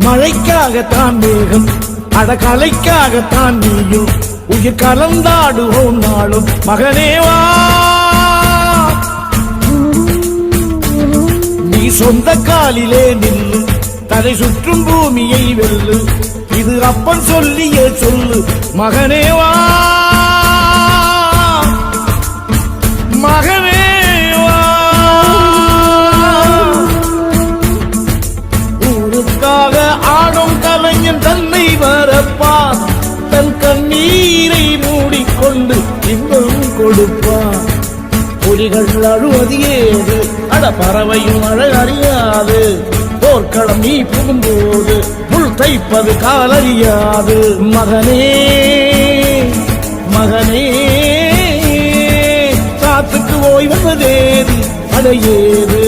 மழைக்காகத்தான் மேகம் அடகலைக்காகத்தான் நீயும் உயிர் கலந்தாடுவோம் நாளும் மகனேவா நீ சொந்த காலிலே நில்லு தலை சுற்றும் பூமியை வெல்லு இது அப்பன் சொல்லிய சொல்லு மகனேவா மகனேவா ஊருக்காக ஆடும் கலைஞன் தன்னை வரப்பான் தன் கண்ணீரை மூடிக்கொண்டு இன்பம் கொடுப்பான் புலிகள் அழுவது ஏது அட பறவையும் அழ அறியாது போர்க்களம் நீ புகும்போது முள் தைப்பது காலறியாது மகனே மகனே காத்துக்கு ஓய்வதேது அடையேது